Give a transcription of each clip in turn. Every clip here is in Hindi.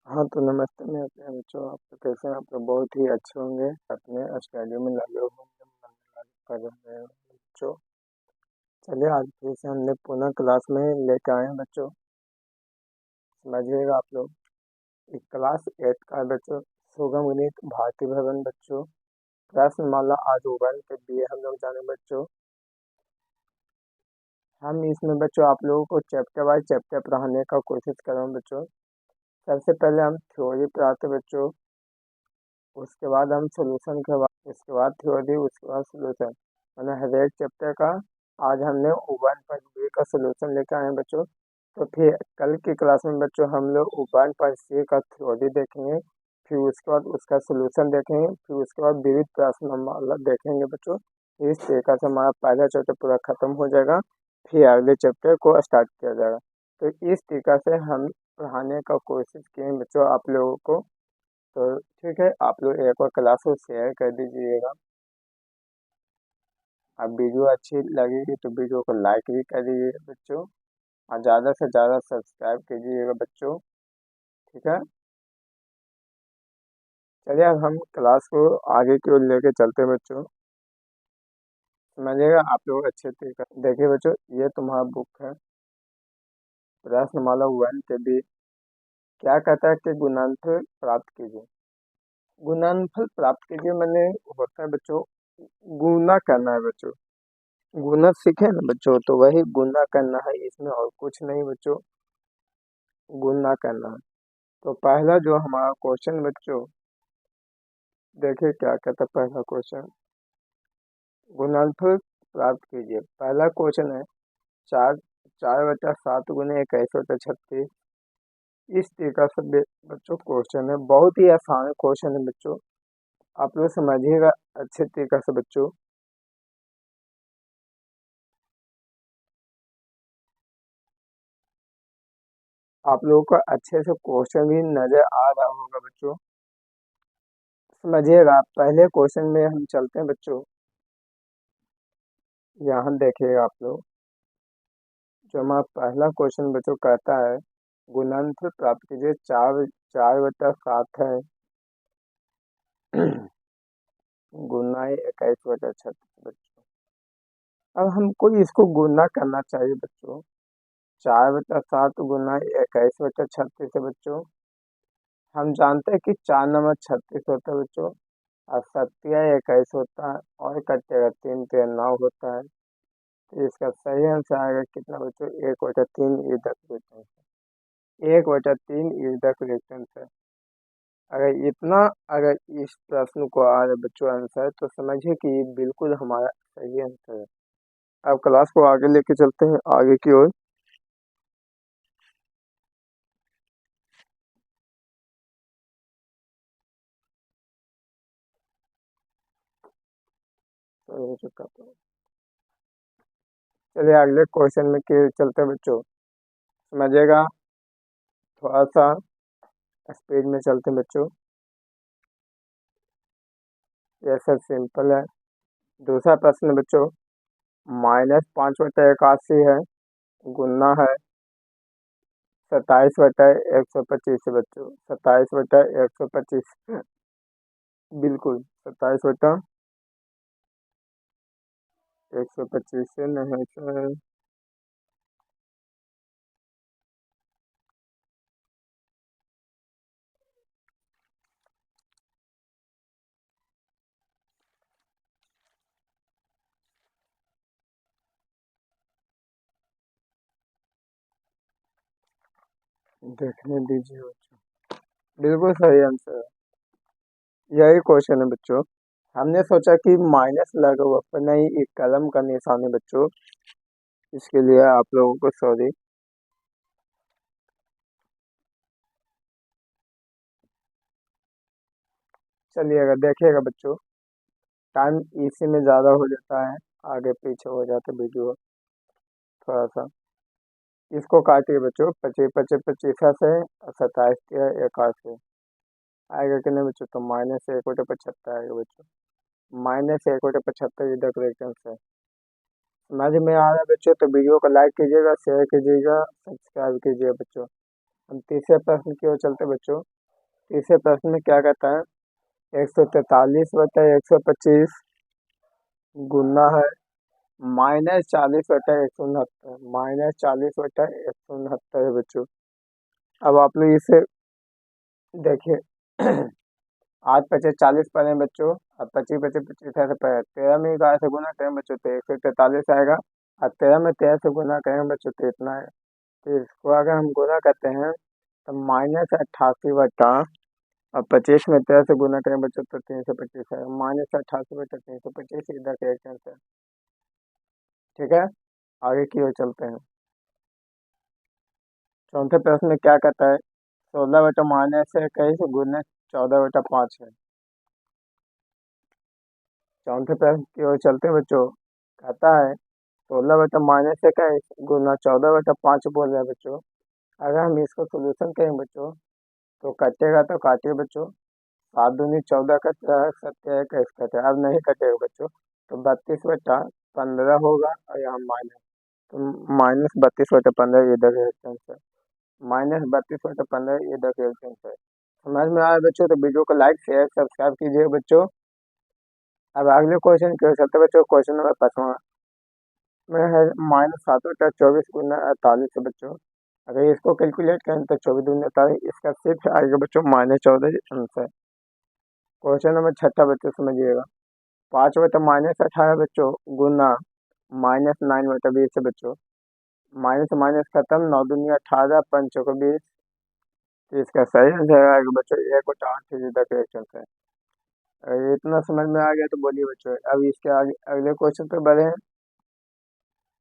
हाँ, तो नमस्ते मेरे प्यारे बच्चों। आप तो कैसे हैं? आप तो बहुत ही अच्छे होंगे। अपने स्टडी में लगे होंगे, मन लगा कर रहे हैं बच्चों। चलिए आज फिर से हमने पुनः क्लास में लेके आए हैं बच्चों। समझिएगा आप लोग। एक क्लास 8 का है बच्चों। सुगम गणित भारती भवन बच्चों। प्रश्नमाला आज ओवन के दिए हम लोग जाने बच्चों। हम इसमें बच्चों आप लोगों को चैप्टर वाइज चैप्टर पढ़ाने का कोशिश कर रहे हैं बच्चों। सबसे पहले हम थ्योरी पढ़ाते बच्चों। उसके बाद हम सोल्यूशन के बाद उसके बाद थ्योरी उसके बाद सोल्यूशन, मैंने हर एक चैप्टर का आज हमने 1.b का सोल्यूशन लेकर आए हैं बच्चों। तो फिर कल की क्लास में बच्चों हम लोग 1.c का थ्योरी देखेंगे। फिर उसके बाद उसका सोल्यूशन देखेंगे। फिर उसके बाद विविध प्रश्नमाला देखेंगे बच्चों। इस तरीके से हमारा पहला चैप्टर पूरा खत्म हो जाएगा। फिर अगले चैप्टर को स्टार्ट किया जाएगा। तो इस तरीके से हम पढ़ाने का कोशिश किए हैं बच्चों आप लोगों को। तो ठीक है, आप लोग एक बार क्लास को शेयर कर दीजिएगा। अब वीडियो अच्छी लगेगी तो वीडियो को लाइक भी कर दीजिएगा बच्चों। और ज़्यादा से ज़्यादा सब्सक्राइब कीजिएगा बच्चों। ठीक है, चलिए अब हम क्लास को आगे की ओर लेके चलते हैं बच्चों। समझिएगा आप लोग अच्छे तरीके से। देखिए बच्चों, ये तुम्हारा बुक है। प्रश्नमाला 1 के भी क्या कहता है कि गुणनफल प्राप्त कीजिए। गुणनफल प्राप्त कीजिए मैंने होता है बच्चों गुना करना है बच्चों। गुना सीखे ना बच्चों, तो वही गुना करना है, इसमें और कुछ नहीं बच्चों। गुना करना है। तो पहला जो हमारा क्वेश्चन बच्चों, देखिए क्या कहता है पहला क्वेश्चन। गुणनफल प्राप्त कीजिए। पहला क्वेश्चन है चार 4/7 गुने 21/36। इस तरीका से बच्चों क्वेश्चन है, बहुत ही आसान क्वेश्चन है बच्चों। आप लोग समझिएगा अच्छे तरीका से बच्चों। आप लोगों को अच्छे से क्वेश्चन भी नजर आ रहा होगा बच्चों। समझिएगा पहले क्वेश्चन में हम चलते हैं बच्चों। यहाँ देखिएगा आप लोग, जो हमारा पहला क्वेश्चन बच्चों कहता है गुणनफल प्राप्त कीजिए। 4/7 है गुना 21/36 बच्चों। अब हमको इसको गुना करना चाहिए बच्चों। 4/7 गुना 21/36 है बच्चों। हम जानते हैं कि 4×36 होता है बच्चों। और 7×21 होता है, और कटेगा 3×9 होता है। तो इसका सही आंसर आएगा कितना बच्चों? 1/3 इधर क्वेश्चन है। 1/3 इधर क्वेश्चन है। अगर इस प्रश्न को आ रहा है बच्चों आंसर, तो समझिए कि ये बिल्कुल हमारा सही आंसर है। अब क्लास को आगे लेके चलते हैं आगे की ओर। तो चलिए अगले क्वेश्चन में के चलते हैं बच्चों। समझिएगा, थोड़ा सा स्पीड में चलते हैं बच्चों। ये सब सिंपल है। दूसरा प्रश्न बच्चों, -5/81 है गुना है 27/125 है बच्चों। 27/125, बिल्कुल 27/125 से नहीं सर। देखने दीजिए बच्चों, बिल्कुल सही आंसर है। यही क्वेश्चन है बच्चों। हमने सोचा कि माइनस लगा हुआ, पर नहीं, एक कलम का निशान है बच्चों। इसके लिए आप लोगों को सॉरी। चलिएगा देखिएगा बच्चों, टाइम इसी में ज़्यादा हो जाता है, आगे पीछे हो जाता है वीडियो थोड़ा सा। इसको काटिए बच्चों, 25 25 से और 27 आएगा कि नहीं बच्चों? तो -1/75 आएगा बच्चों। -1/75 इधर क्वेश्चन है। समझ में आ रहा है बच्चों? तो वीडियो को लाइक कीजिएगा, शेयर कीजिएगा, सब्सक्राइब कीजिए बच्चों। हम तीसरे प्रश्न की ओर चलते हैं बच्चों। तीसरे प्रश्न में क्या कहता है, 143/125 गुना है -40/169, -40/169 है बच्चों। अब आप लोग इसे देखिए। 8×5 = 40 पढ़े बच्चों, अब 25×25 ऐसे पढ़े, 13 में 11 से गुना करें बच्चों तो 143 आएगा, और 13 में 13 से गुना करें बच्चों तो इतना है। तो इसको अगर हम गुना करते हैं तो -88 और 25 में 13 से गुना करें बच्चों तो 325 है, -88/325 इधर का एक आंसर। ठीक है, आगे की ओर चलते हैं। चौथे प्रश्न में क्या कहता है, 16/-21 गुना 14/5 है। चौथे प्रश्न की ओर चलते हैं बच्चों, कहता है 16/-21 गुना 14/5 बोल रहे हैं बच्चों। अगर हम इसको सोल्यूशन करें बच्चों तो कटेगा तो काटिए बच्चों, 7×2 = 14 कटता है, 7 का कटे, अब नहीं कटेगा बच्चों तो 32/15 होगा, और यहाँ माइनस, तो -32/15 इधर है आंसर, -32/15 इधर है आंसर। समझ में आया बच्चों तो वीडियो को लाइक शेयर सब्सक्राइब कीजिए बच्चों। अब अगले क्वेश्चन की ओर चलते हैं बच्चों। क्वेश्चन नंबर 5वां में है -7/24 गुना 48 है बच्चों। अगर इसको कैलकुलेट करें तो 24×2 = 48, इसका सिर्फ आएगा बच्चों -14 आंसर। क्वेश्चन नंबर 6 बच्चों समझिएगा, 5/-18 बच्चों गुना -9/20 है बच्चों। माइनस माइनस खत्म, 9×2 = 18, 5×4 = 20, तो इसका सही आंसर आएगा बच्चों 1/8 इधर करेक्ट आंसर। अगर इतना समझ में आ गया तो बोलिए बच्चों, अब इसके आगे अगले क्वेश्चन पे बढ़े।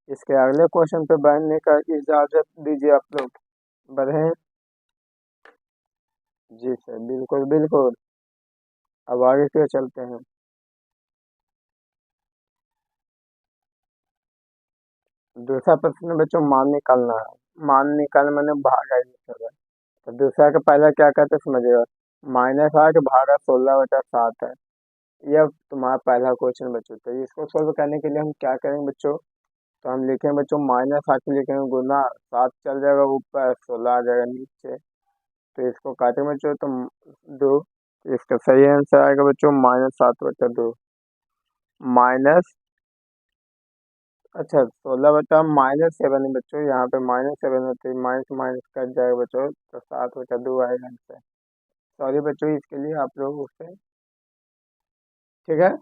इसके अगले क्वेश्चन पे बढ़ने का इजाजत दीजिए आप लोग, बढ़े। जी सर, बिल्कुल बिल्कुल। अब आगे क्यों चलते हैं। दूसरा प्रश्न बच्चों मान निकालना है, मान निकालना मैंने भागा ही कर है। तो दूसरा का पहला क्या कहते हैं समझिएगा, -8 भागा 16/7 है। यह तुम्हारा पहला क्वेश्चन बच्चों। तो इसको सोल्व करने के लिए हम क्या करेंगे बच्चों, तो हम लिखेंगे बच्चों -8 लिखेंगे गुना 7 चल जाएगा ऊपर, 16 आ जाएगा नीचे, तो इसको काटेंगे बच्चों तो 2, इसका सही आंसर आएगा बच्चों -7/2 माइनस, अच्छा 16/-7 है बच्चों, यहाँ पे -7 होती है, माइनस माइनस कट जाएगा बच्चों तो 7/2 आएगा आंसर। सॉरी बच्चों इसके लिए आप लोग उससे, ठीक है।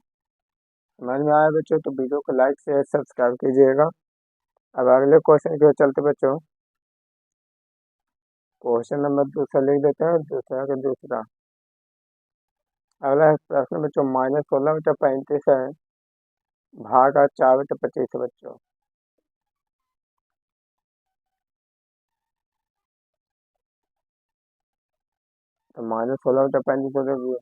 समझ में आया बच्चों तो वीडियो को लाइक शेयर सब्सक्राइब कीजिएगा। अब अगले क्वेश्चन की ओर चलते बच्चों। क्वेश्चन नंबर दूसरा लिख देते हैं, दूसरा का दूसरा। अगला प्रश्न बच्चों, -16/35 है भागा 4/25 है बच्चों। तो -16/35 हो,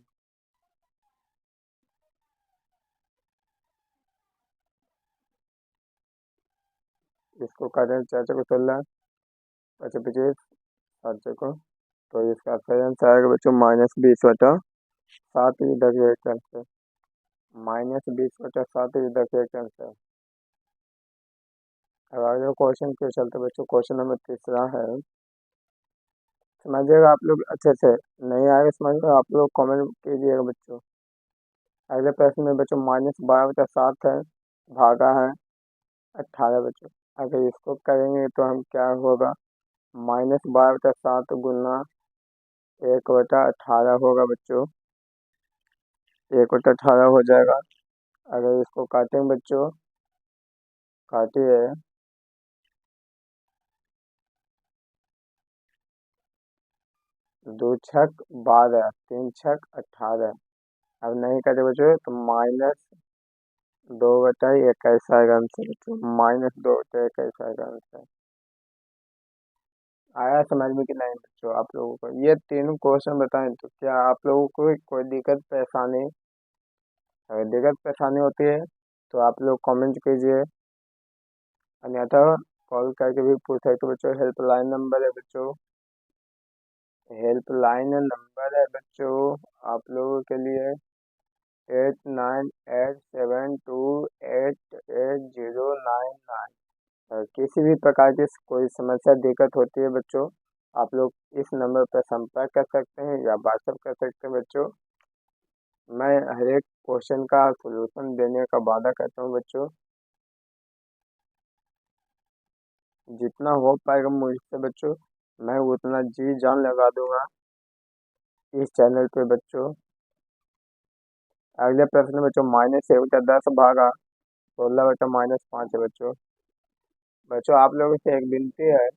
इसको करें 4 को 16, 25 7 को, तो इसका सही आंसर आएगा बच्चों -20/7 इधर के एक आंसर, -20/7 इधर के एक आंसर। अब आगे क्वेश्चन क्यों चलते बच्चों। क्वेश्चन नंबर तीसरा है, समझिएगा आप लोग अच्छे से, नहीं आएगा समझ में आप लोग कमेंट कीजिएगा बच्चों। अगले प्रश्न में बच्चों -12/7 है भागा है 18 बच्चों। अगर इसको करेंगे तो हम क्या होगा, -12/7 गुना 1/18 होगा बच्चों, 1/18 हो जाएगा। अगर इसको काटेंगे बच्चों, काटिए, 2 छक 12, 3 छक 18, अब नहीं काटे बच्चों तो -2/21 आएगा आंसर बच्चों, -2/21 आएगा आंसर। आया समझ में कि नहीं बच्चों आप लोगों को, ये तीनों क्वेश्चन बताएं तो क्या आप लोगों को कोई दिक्कत परेशानी, अगर दिक्कत परेशानी होती है तो आप लोग कमेंट कीजिए, अन्यथा कॉल करके भी पूछ सकते हो बच्चों। हेल्पलाइन नंबर है बच्चों, हेल्पलाइन नंबर है बच्चों आप लोगों के लिए 8987288099। किसी भी प्रकार की कोई समस्या दिक्कत होती है बच्चों आप लोग इस नंबर पर संपर्क कर सकते हैं या व्हाट्सएप कर सकते हैं बच्चों। मैं हर एक क्वेश्चन का सलूशन देने का वादा करता हूँ बच्चों। जितना हो पाएगा मुझसे बच्चों, मैं उतना जी जान लगा दूंगा इस चैनल पे बच्चों। अगले प्रश्न बच्चों, -1/10 भागा 16/-5 है बच्चों। बच्चों आप लोगों से एक विनती है,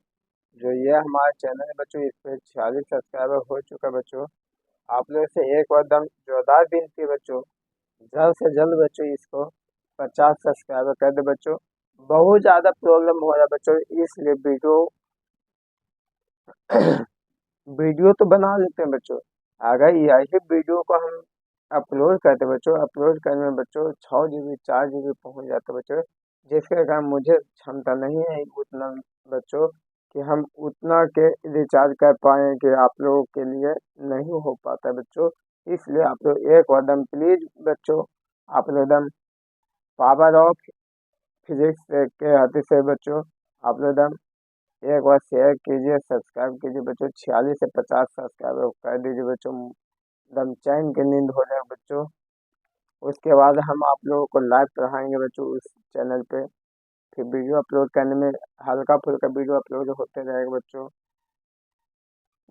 जो ये हमारा चैनल है बच्चों, इस पे 46 सब्सक्राइबर हो चुका है बच्चों। आप लोगों से एक और दम जोरदार विनती है बच्चों, जल्द से जल्द बच्चों इसको 50 सब्सक्राइबर कर दे बच्चों। बहुत ज़्यादा प्रॉब्लम हो रहा है बच्चों, इसलिए वीडियो वीडियो तो बना लेते हैं बच्चों। अगर यही वीडियो को हम अपलोड करते बच्चों, अपलोड करने में बच्चों 6 GB 4 GB पहुंच जाते बच्चों, जिसके कारण मुझे क्षमता नहीं है उतना बच्चों कि हम उतना के रिचार्ज कर पाए कि आप लोगों के लिए नहीं हो पाता बच्चों। इसलिए आप लोग एक कदम प्लीज बच्चों, आप लोग एकदम पावर ऑफ फिजिक्स के हाथी से बच्चों, आप लोग एकदम एक बार शेयर कीजिए, सब्सक्राइब कीजिए बच्चों। 46 से 50 सब्सक्राइबर कर दीजिए बच्चों, एकदम चैन की नींद हो जाए बच्चों। उसके बाद हम आप लोगों को लाइव पढ़ाएंगे बच्चों उस चैनल पे। फिर वीडियो अपलोड करने में हल्का फुल्का वीडियो अपलोड होते रहेगा बच्चों।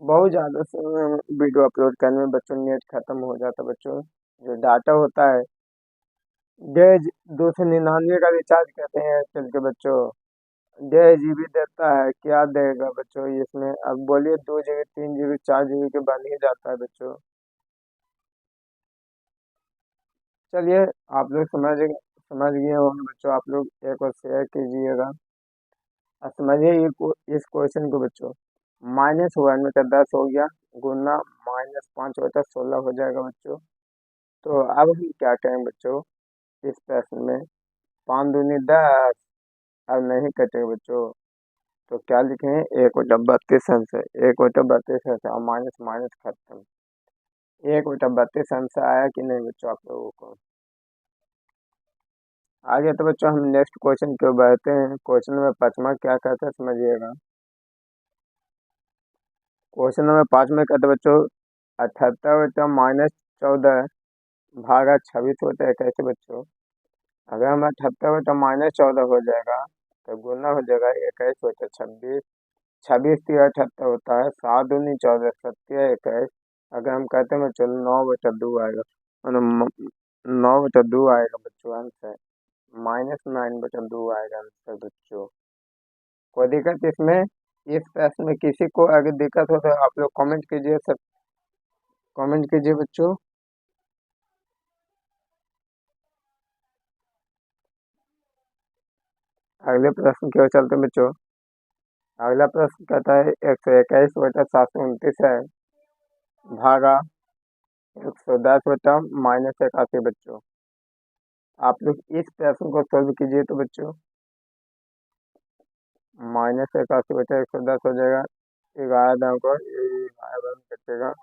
बहुत ज़्यादा वीडियो अपलोड करने में बच्चों नेट खत्म हो जाता है बच्चों। जो डाटा होता है, 299 का रिचार्ज करते हैं एयरटेल के बच्चों, 1.5 GB देता है, क्या देगा बच्चों इसमें। अब बोलिए 2 GB 3 GB 4 GB के बन ही जाता है बच्चों। चलिए, आप लोग समझ गए होंगे बच्चों। आप लोग एक और शेयर कीजिएगा। अब समझिए इस क्वेश्चन को बच्चों, -1/10 हो गया, गुना -5/16 हो जाएगा बच्चों। तो अब हम क्या करें बच्चों, इस प्रश्न में 5 दूनी 10 अब नहीं कटेगा बच्चों। तो क्या लिखें, 1/32 अंश है, 1/32 अंश और माइनस माइनस खत्म। 1/32 अंश आया कि नहीं बच्चों आप लोगों को। आगे तो बच्चों हम नेक्स्ट क्वेश्चन की ओर बढ़ते हैं। क्वेश्चन नंबर 5वां क्या कहता है समझिएगा। क्वेश्चन नंबर 5 में कहते हैं बच्चों, 78/-14 भागा 26/21 बच्चों। अगर हम 78/-14 हो जाएगा तो गुना हो जाएगा 21/26। 26 × 78 होता है, 7 दूनी 14, 7 × 21। अगर हम कहते हैं बच्चों 9/2 आएगा, मतलब 9/2 आएगा बच्चों आंसर। -9/2 आएगा आंसर बच्चों। कोई दिक्कत इसमें, इस प्रश्न में किसी को अगर दिक्कत हो तो आप लोग कमेंट कीजिए, सब कमेंट कीजिए बच्चों। अगले प्रश्न की ओर चलते हैं बच्चों। अगला प्रश्न कहता है 121/729 है भागा 110/-81 बच्चों। आप लोग इस प्रश्न को सोल्व कीजिए तो बच्चों, -81/110 हो जाएगा, 11 दाम को 11 दाम कटेगा,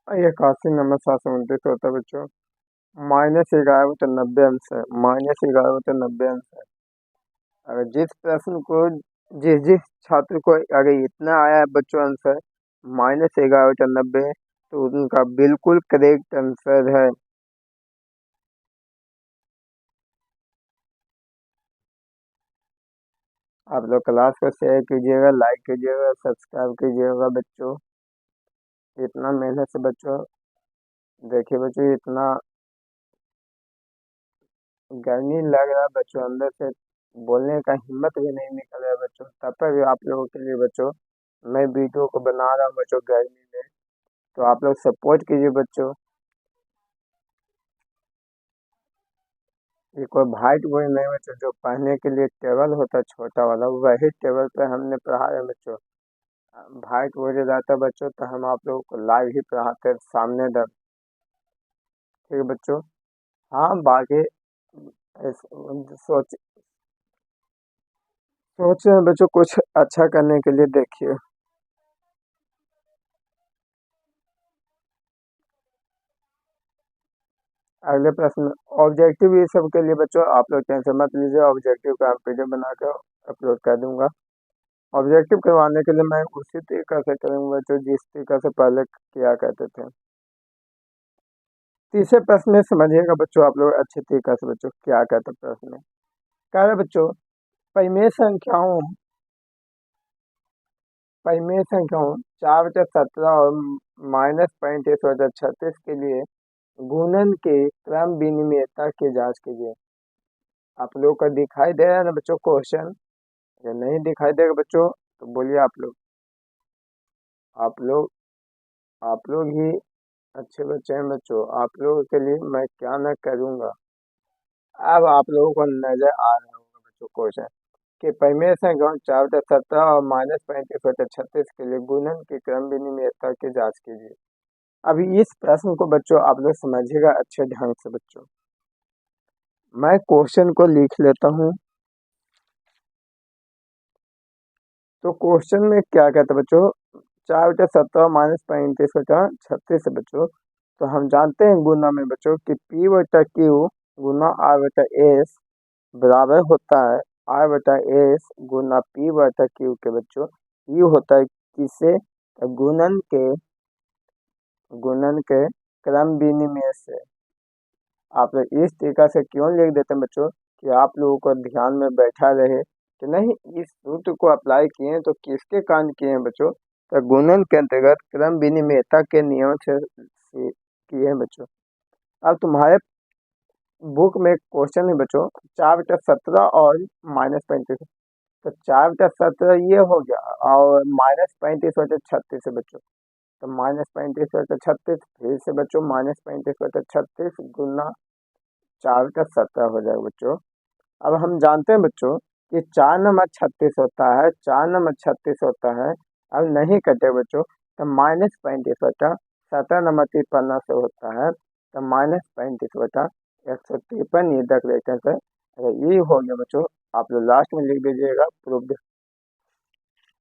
81 नंबर 729 होता है बच्चों। -11/90 अंश है, -11/90 अंश है। अगर जिस प्रश्न को जिस जिस छात्र को अगर इतना आया है बच्चों आंसर -11/90, तो उनका बिल्कुल करेक्ट आंसर है। आप लोग क्लास को शेयर कीजिएगा, लाइक कीजिएगा, सब्सक्राइब कीजिएगा बच्चों। इतना मेहनत से बच्चों, देखिए बच्चों, इतना गर्मी लग रहा है बच्चों, अंदर से बोलने का हिम्मत भी नहीं निकल रहा है बच्चों। तब पर भी आप लोगों के लिए बच्चों मैं वीडियो को बना रहा हूँ बच्चों गर्मी में। तो आप लोग सपोर्ट कीजिए बच्चों। ये कोई भाई कोई नहीं बच्चों, जो पढ़ने के लिए टेबल होता है छोटा वाला, वही टेबल पे हमने पढ़ाया बच्चों। भाई बोल रहता है बच्चों, तो हम आप लोगों को लाइव ही पढ़ाते हैं सामने दर। ठीक है बच्चों। हाँ बाकी सोच सोच रहे हैं बच्चों कुछ अच्छा करने के लिए, देखिए। अगले प्रश्न, ऑब्जेक्टिव ये सब के लिए बच्चों आप लोग टेंशन मत लीजिए, ऑब्जेक्टिव का पीडीएफ बना कर अपलोड कर दूंगा। ऑब्जेक्टिव करवाने के लिए मैं उसी तरीका से करूँगा बच्चों जिस तरीका से पहले किया करते थे। तीसरे प्रश्न में समझिएगा बच्चों आप लोग अच्छे तरीका से बच्चों क्या कहते हैं प्रश्न में। कह रहे बच्चों परिमेय संख्याओं 4/17 और -35/36 के लिए गुणन के क्रम विनिमयता की जांच कीजिए। आप लोग को दिखाई दे रहा है ना बच्चों क्वेश्चन? अगर नहीं दिखाई देगा बच्चों तो बोलिए आप लोग। आप लोग आप लोग ही अच्छे बच्चे हैं बच्चों, आप लोगों के लिए मैं क्या न करूँगा। अब आप लोगों को नजर आ रहा होगा बच्चों क्वेश्चन कि परिमेय संख्याओं 4/17 और -35/36 के लिए गुणन के क्रम विनिमयता की जांच कीजिए। अभी इस प्रश्न को बच्चों आप लोग समझिएगा अच्छे ढंग से बच्चों। मैं क्वेश्चन को लिख लेता हूँ। तो क्वेश्चन में क्या कहता है बच्चों 4/17 -35/36 है बच्चों। तो हम जानते हैं गुना में बच्चों कि P/Q गुना R/S बराबर होता है R/S गुना P/Q के बच्चों। ये होता है किससे? तो गुणन के क्रम विनिमय से। आप लोग इस तरीका से क्यों लिख देते हैं बच्चों कि आप लोगों को ध्यान में बैठा रहे कि नहीं इस सूत्र को अप्लाई किए हैं तो किसके कारण किए हैं बच्चों? तो गुणन के अंतर्गत क्रम विनिमयता के नियम से किए हैं बच्चों। अब तुम्हारे बुक में क्वेश्चन है बच्चों 4/17 और -35। तो 4/17 ये हो गया और -35/36 है बच्चों। तो -35/36 फिर से बच्चों -35/36 गुना 4/17 हो जाएगा बच्चों। अब हम जानते हैं बच्चों कि 4 नंबर 36 होता है, 4 नंबर 36 होता है। अब नहीं कटे बच्चों तो -35/17 नंबर 53 से होता है। तो -35/153 ये देख लेते हैं सर। अगर ये हो गया बच्चों आप लोग लास्ट में लिख दीजिएगा प्रूफ।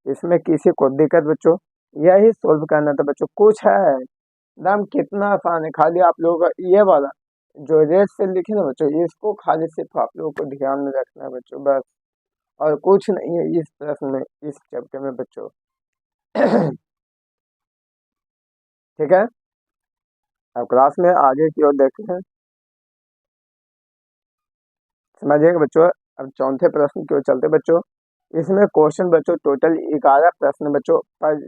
इसमें किसी को दिक्कत बच्चों? यही सोल्व करना था बच्चों, कुछ है एकदम कितना आसान है। खाली आप लोगों का ये वाला जो रेड से लिखे ना बच्चों इसको खाली सिर्फ आप लोगों को ध्यान में रखना है बच्चों बस, और कुछ नहीं है इस प्रश्न में इस चैप्टर में बच्चों। ठीक है, अब क्लास में आगे की ओर देखते हैं, समझिएगा बच्चों। अब चौथे प्रश्न की ओर चलते बच्चों। इसमें क्वेश्चन बच्चों टोटल 11 प्रश्न बच्चों पर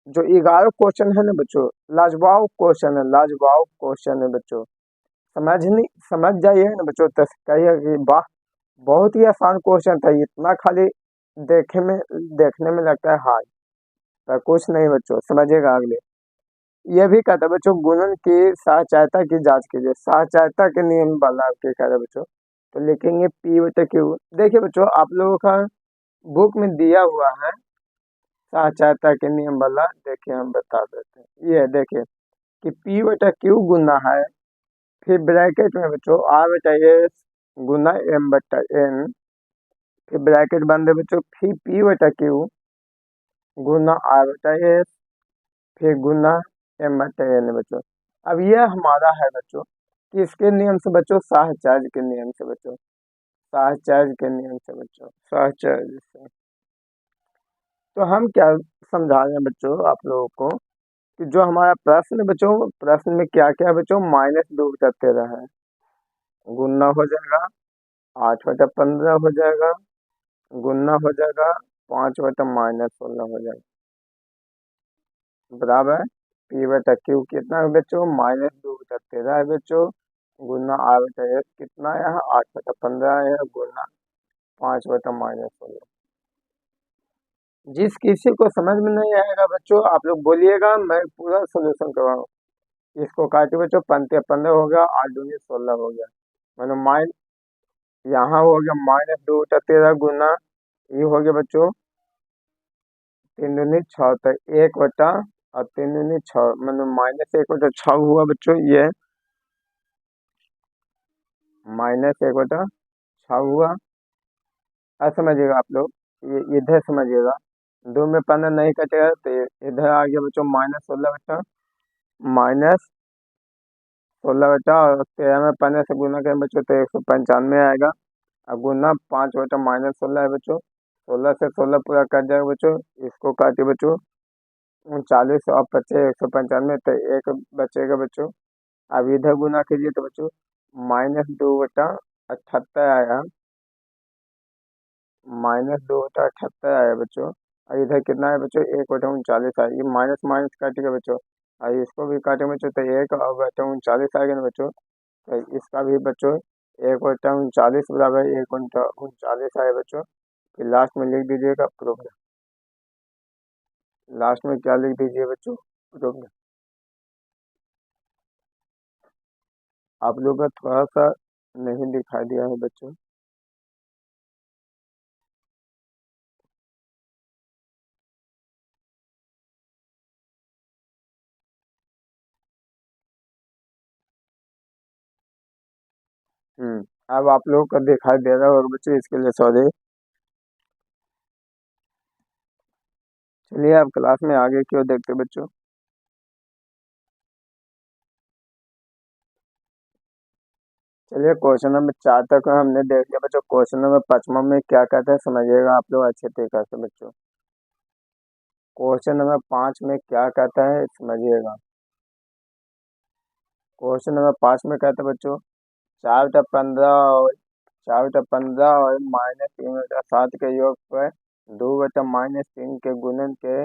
जो 11 क्वेश्चन है ना बच्चों लाजवाब क्वेश्चन है, लाजवाब क्वेश्चन है बच्चों। समझ जाइए ना बच्चों तो कहिए कि वाह बहुत ही आसान क्वेश्चन था, इतना खाली देखने में लगता है हार्ड, पर कुछ नहीं बच्चों समझिएगा आगे। ये भी कहता है बच्चों गुणन की साहचर्यता की जांच कीजिए। साहचर्यता के नियम वाला आपके कह रहे बच्चों। तो लिखेंगे P/Q। देखिए बच्चों आप लोगों का बुक में दिया हुआ है साहचर्यता के नियम वाला, देखिए हम बता देते हैं। ये देखिए कि P/Q गुना है, फिर ब्रैकेट में बच्चों R/S गुना M/N, फिर ब्रैकेट बंद है बच्चों, फिर P/Q गुना R/S फिर गुना M/N है बच्चों। अब यह हमारा है बच्चों किसके नियम से बच्चों? साहचर्य के नियम से बच्चों, साहचर्य के नियम से बच्चों, साहचर्य से। तो हम क्या समझा रहे हैं बच्चों आप लोगों को कि जो हमारा प्रश्न है बच्चों, प्रश्न में क्या क्या है बच्चों -2/13 है, गुना हो जाएगा 8/15 हो जाएगा, गुना हो जाएगा 5/-16 हो जाएगा, बराबर P/Q कितना है बच्चों? -2/13 है बच्चों, गुना R/S कितना है यहाँ 8/15 है, गुना 5/-16। जिस किसी को समझ में नहीं आएगा बच्चों आप लोग बोलिएगा, मैं पूरा सोल्यूशन करवाऊँ। इसको काटे बच्चों 15 हो गया, 8×2 16 हो गया, मतलब यहाँ हो गया -2/13 गुना ये हो गया बच्चों 3×6 तो 1 और 3×6 मतलब -1/6 हुआ बच्चों। ये -1/6 हुआ। अब समझिएगा आप लोग, ये इधर समझिएगा, 2 में 15 नहीं कटेगा तो इधर आ गया बच्चों -16 और 13 में 15 से गुना करें बच्चों तो 195 आएगा। अब गुना 5/-16 है बच्चों, 16 से 16 पूरा कट जाएगा बच्चों। इसको काटिए बच्चों। 39 और 25 195, तो एक बचेगा बच्चों। अब इधर गुना कीजिए तो बच्चों -2/78 आया। -2/78 आया बच्चों। और इधर कितना है बच्चों? 1/39 आया। ये माइनस माइनस काटेगा बच्चों। और इसको भी काटेंगे बच्चों तो 1/39 आएगा ना बच्चों। तो इसका भी बच्चों 1/39 बराबर 1/39 आया बच्चों। फिर लास्ट में लिख दीजिएगा प्रूफ। लास्ट में क्या लिख दीजिए बच्चों? प्रूफ। आप लोग का थोड़ा सा नहीं दिखाई दिया है बच्चों। अब आप लोगों को दिखाई दे रहा होगा बच्चों, इसके लिए सॉरी। चलिए अब क्लास में आगे क्यों देखते बच्चों। चलिए क्वेश्चन नंबर 4 तक हमने देख लिया बच्चों। क्वेश्चन नंबर 5वां में क्या कहता है समझिएगा आप लोग अच्छे तरीके से बच्चों। क्वेश्चन नंबर 5 में क्या कहता है समझिएगा। क्वेश्चन नंबर 5 में कहता है बच्चों 4/15 और -3/7 के योग पर 2/-3 के गुणन के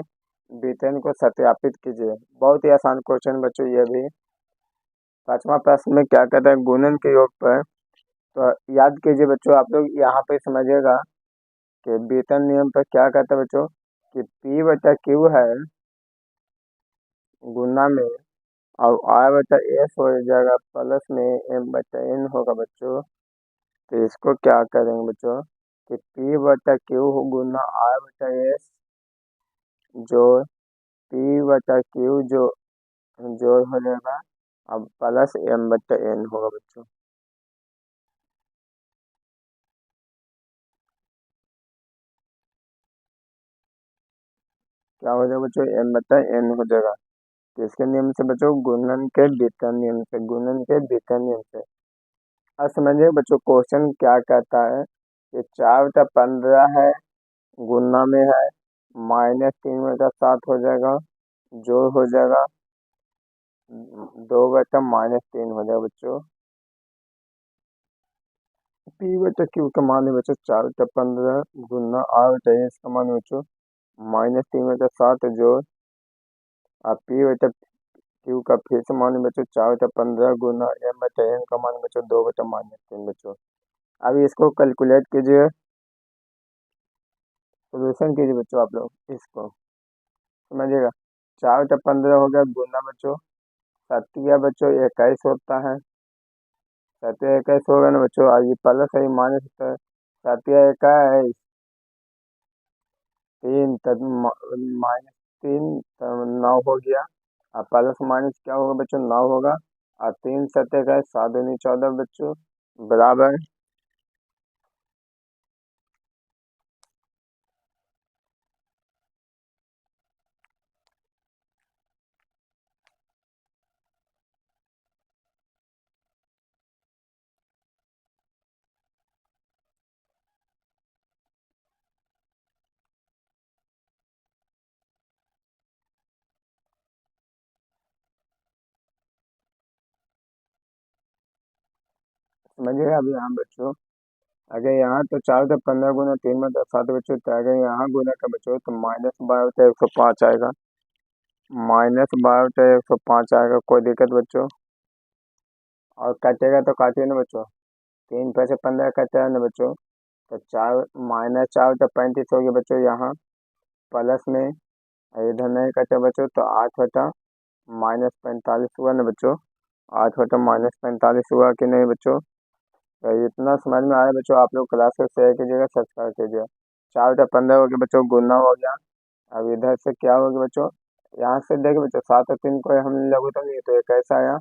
वितरण को सत्यापित कीजिए। बहुत ही आसान क्वेश्चन बच्चों ये भी। 5वां प्रश्न में क्या कहता है गुणन के योग पर। तो याद कीजिए बच्चों आप लोग यहाँ पे समझिएगा कि वितरण नियम पर क्या कहता है बच्चों कि P/Q है गुना में, और R/S हो जाएगा प्लस में M/N होगा बच्चों। तो इसको क्या करेंगे बच्चों कि P/Q गुना R/S जोड़ P/Q जो जोड़ हो जाएगा, अब प्लस M/N होगा बच्चों। क्या हो जाएगा बच्चों? M/N हो जाएगा। किसके नियम से बच्चों? गुणन के वितरण नियम से। गुणन के वितरण नियम से। अब समझिए बच्चों क्वेश्चन क्या कहता है कि 4/15 है गुना में है, -3/7 हो जाएगा, जोड़ हो जाएगा 2/-3 हो जाएगा बच्चों। P/Q का मान है बच्चों 4/15 गुना R/S का मान है बच्चों -3/7 जोड़, और P/Q का फिर से मान है बच्चों 4/15 गुना M/N का मान है बच्चों 2/-3 बच्चों। अभी इसको कैलकुलेट कीजिए, सोल्यूशन कीजिए बच्चों आप लोग इसको समझिएगा। 4/15 हो गया गुना बच्चों, सत्या बच्चों 21 होता है। सत्या 21 होगा ना बच्चों, और ये प्लस है माइनस होता है। सत्या 21 3 तब -3 तब 9 हो गया, और प्लस माइनस क्या होगा बच्चों? 9 होगा। और 3 × 7 = 7 दूनी 14 बच्चों बराबर। समझिएगा अभी यहाँ बच्चों, अगर यहाँ तो 4/15 गुना 3/7 बच्चों, तो अगर यहाँ गुना का बच्चों तो -12/105 आएगा। -12/105 आएगा, कोई दिक्कत बच्चों? और कटेगा तो काटिए ना बच्चों। 3×5 = 15 कटा है ना बच्चों। तो 4 -4 तो 35 हो गया बच्चों यहाँ प्लस में। इधर नहीं कटे बच्चों तो 8/-45 हुआ ना बच्चों। 8/-45 हुआ कि नहीं बच्चों? तो इतना समझ में आया बच्चों। आप लोग क्लास को शेयर कीजिएगा, सब्सक्राइब कीजिएगा। 4/15 हो गया बच्चों, गुना हो गया। अब इधर से क्या हो गया बच्चों? यहाँ से देखिए बच्चों 7 और 3 को हम लघुत्तम लिए तो ये कैसा आया?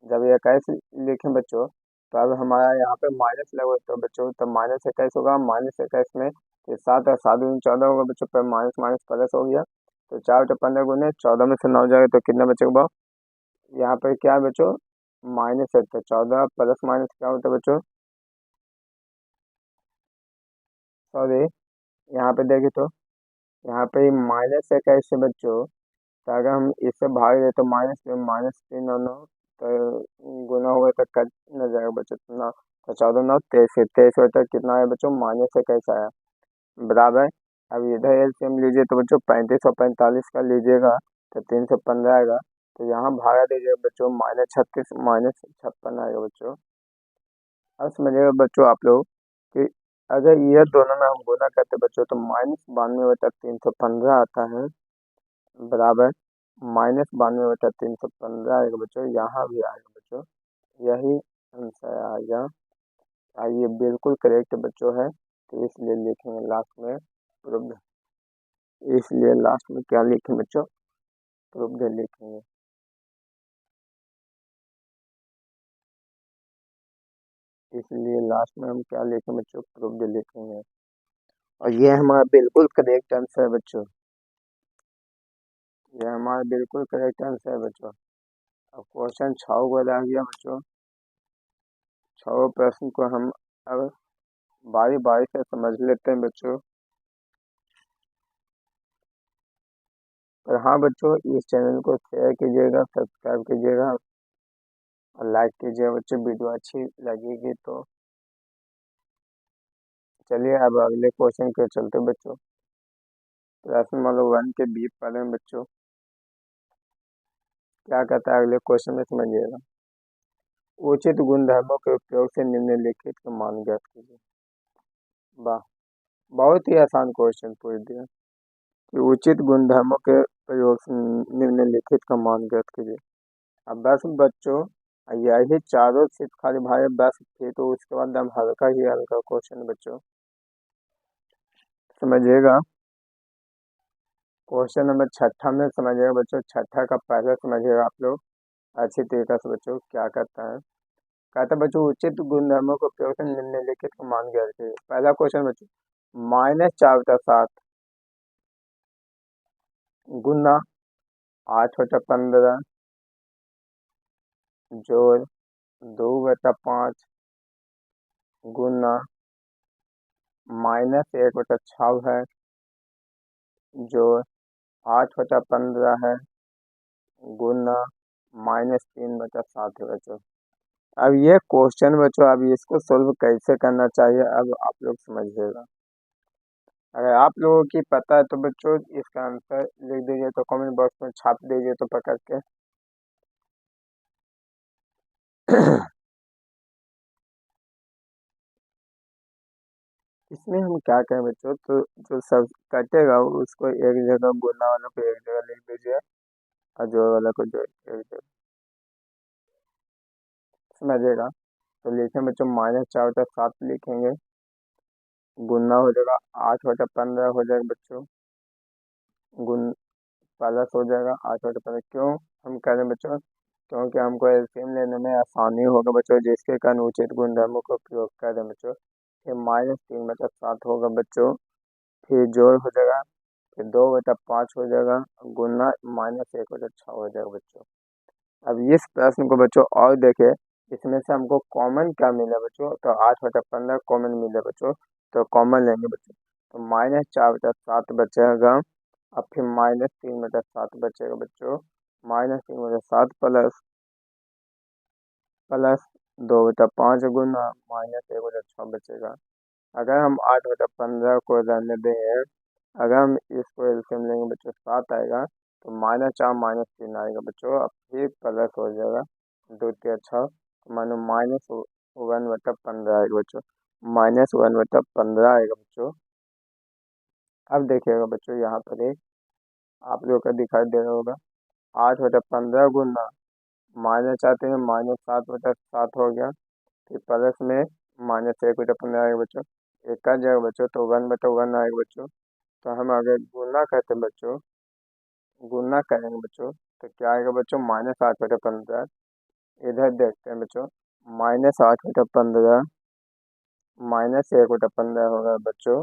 जब ये 21 लिखें बच्चों तो अब हमारा यहाँ पे माइनस लगा तो बच्चों तो -21 होगा। -21 में फिर 7 और 7 दूनी 14 होगा बच्चों, पर माइनस माइनस प्लस हो गया। तो 4/15 गुने 14 में से 9 जाएगा तो कितना बचेगा? यहाँ पे क्या है बच्चों? माइनस है, तो 14 प्लस माइनस क्या होता है बच्चों? सॉरी यहाँ पे देखे तो यहाँ पे माइनस है कैसे बच्चों, तो अगर हम इससे भाग दे तो माइनस में माइनस 3 और 9, तो गुना हुआ तो कट न जाएगा बच्चों, तो ना तो 14 9 23, 23 होता है कितना है बच्चों, माइनस से कैसा है बराबर। अब इधर एलसीएम लीजिए तो बच्चों 35 और 45 का लीजिएगा तो 315 आएगा। तो यहाँ भागा दीजिएगा बच्चों, -36 -56 आएगा बच्चों। अब समझिएगा बच्चों आप लोग कि अगर ये दोनों में हम गुना करते बच्चों तो -92/315 आता है बराबर, -92/315 आएगा बच्चों, यहाँ भी आएगा बच्चों, यही आंसर आएगा। ये बिल्कुल करेक्ट बच्चों है, तो इसलिए लिखेंगे लास्ट में प्रूव्ड। इसलिए लास्ट में क्या लिखें बच्चों, प्रूव्ड लिखेंगे। इसलिए लास्ट में हम क्या लिखें बच्चों, प्रूव्ड लिखेंगे। और ये हमारा बिल्कुल करेक्ट आंसर है बच्चों, ये हमारा बिल्कुल करेक्ट आंसर है बच्चों। अब क्वेश्चन 6 को रह गया बच्चों। 6 प्रश्न को हम अब बारी बारी से समझ लेते हैं बच्चों। और हाँ बच्चों, इस चैनल को शेयर कीजिएगा, सब्सक्राइब कीजिएगा और लाइक कीजिएगा बच्चों, वीडियो अच्छी लगेगी तो। चलिए अब अगले क्वेश्चन के चलते बच्चों। प्रश्न नंबर 1 के बी पढ़े हैं बच्चों, क्या कहता है अगले क्वेश्चन में समझिएगा। उचित गुणधर्मों के उपयोग से निम्नलिखित का मान ज्ञात कीजिए। वाह, बहुत ही आसान क्वेश्चन पूछ दिया कि उचित गुणधर्मों के प्रयोग से निम्नलिखित का मान ज्ञात कीजिए। अब बस बच्चों, यही चारों सीट खाली भाई बस थे, तो उसके बाद हम हल्का ही हल्का क्वेश्चन बच्चों समझिएगा। क्वेश्चन नंबर 6 में समझिएगा बच्चों, 6 का पहले समझिएगा आप लोग अच्छी तरीके से बच्चों। क्या कहता है, कहता है बच्चों उचित गुणधर्मों को उपयोग से निम्नलिखित को मान ज्ञात कीजिए। पहला क्वेश्चन बच्चों, -4/7 गुना 8/15 जोड़ 2/5 गुना -1/6 है जोड़ 8/15 है गुना -3/7 है बच्चों। अब ये क्वेश्चन बच्चों, अब इसको सोल्व कैसे करना चाहिए अब आप लोग समझिएगा। अगर आप लोगों की पता है तो बच्चों इसका आंसर लिख दीजिए, तो कमेंट बॉक्स में छाप दीजिए तो पकड़ के। इसमें हम क्या करें बच्चों, तो जो सब कटेगा उसको एक जगह, गुना वाला को एक जगह लिख दीजिए और जोड़ वाला को जो एक जगह, समझिएगा। तो लिखें बच्चों, -4/7 लिखेंगे, गुना हो जाएगा 8/15 हो जाएगा बच्चों, गुन प्लस हो जाएगा 8/15। क्यों हम कह रहे हैं बच्चों, क्योंकि हमको एलसीएम लेने में आसानी होगा बच्चों, जिसके कारण उचित गुणधर्मों का उपयोग कर रहे हैं बच्चों। फिर -3/7 होगा बच्चों, फिर जोड़ हो जाएगा, फिर 2/5 हो जाएगा, गुना -1/6 हो जाएगा बच्चों। अब इस प्रश्न को बच्चों और देखें, इसमें से हमको कॉमन क्या मिला बच्चों, तो 8/15 कॉमन मिला बच्चों, तो कॉमन लेंगे बच्चों, तो -4/7 बचेगा और फिर -3/7 बचेगा बच्चों, -3/7 प्लस 2/5 गुना -1/6 बचेगा। अगर हम 8/15 को रहने दें, अगर हम इसको एलसीएम लेंगे बच्चों 7 आएगा, तो -4 -3 आएगा बच्चों, अब फिर प्लस हो जाएगा 2×6, मानो -1/15 आएगा बच्चों, -1/15 आएगा बच्चों। अब देखिएगा बच्चों, यहाँ पर एक आप लोग का दिखाई दे रहा होगा, 8/15 गुना माइनस आते हैं -7/7 हो गया, फिर प्लस में -1/15 आएगा बच्चों, एक का जाएगा बच्चों, तो 1/1 आएगा बच्चों। तो हम अगर गुना करते हैं बच्चों, गुना करेंगे बच्चों, तो क्या आएगा बच्चों, -8/15। इधर देखते हैं बच्चों, -8/15 -1/15 होगा बच्चों,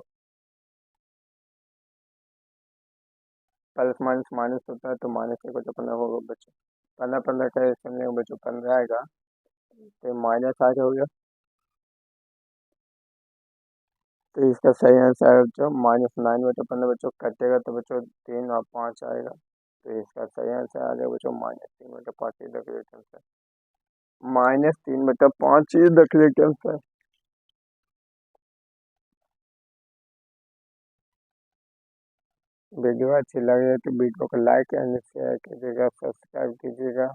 प्लस माइनस माइनस होता है तो -1/15 होगा बच्चों। 15 का इसमें बच्चों 15 आएगा, तो -8 हो गया, तो इसका सही आंसर है बच्चों -9/15 बच्चों। कटेगा तो बच्चों 3 और 5 आएगा, तो इसका सही आंसर आ जाएगा बच्चों -3/5। ये देख लीजिए आंसर -3/5। ये देख लीजिए आंसर। वीडियो अच्छी लगे तो वीडियो को लाइक एंड शेयर कीजिएगा, सब्सक्राइब कीजिएगा।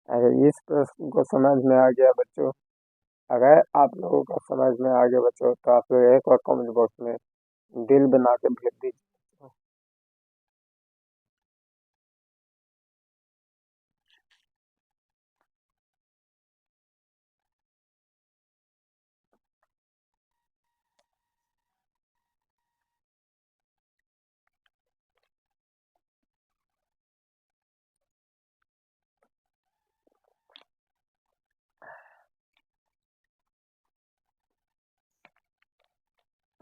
अगर इस प्रश्न को समझ में आ गया बच्चों, अगर आप लोगों को समझ में आ गया बच्चों, तो आप लोग एक बार कमेंट बॉक्स में दिल बना के भेज दीजिए।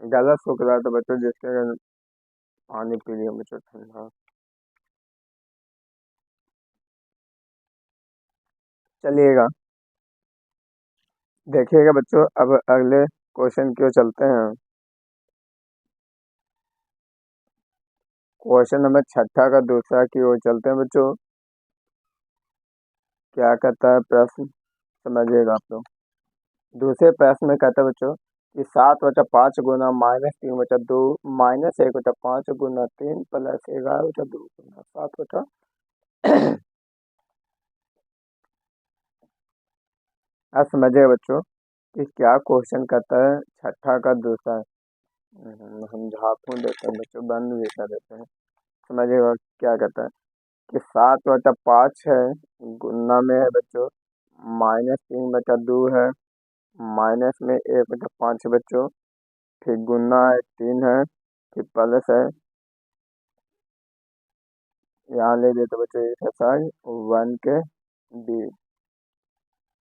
ज़्यादा सूख रहा है तो बच्चों जिसके अगर पानी पी लिया बच्चों ठंडा। चलिएगा, देखिएगा बच्चों, अब अगले क्वेश्चन की ओर चलते हैं। क्वेश्चन नंबर 6 का दूसरा की ओर चलते हैं बच्चों। क्या कहता है प्रश्न, समझिएगा आप लोग। दूसरे प्रश्न में कहता है बच्चों कि 7/5 गुना -3/2 -1/5 गुना 3 प्लस 11/2 गुना 7/। अब समझिएगा बच्चों कि क्या क्वेश्चन कहता है 6 का दूसरा। हम झाँकू देते हैं बच्चों, बंद भी कर देते हैं। समझिएगा क्या कहता है कि 7/5 है, गुना में है बच्चों -3/2 है, माइनस में 1/5 बच्चों, फिर गुना है 3 है, फिर प्लस है, यहाँ ले देते बच्चों एक साइड 1 के बीच।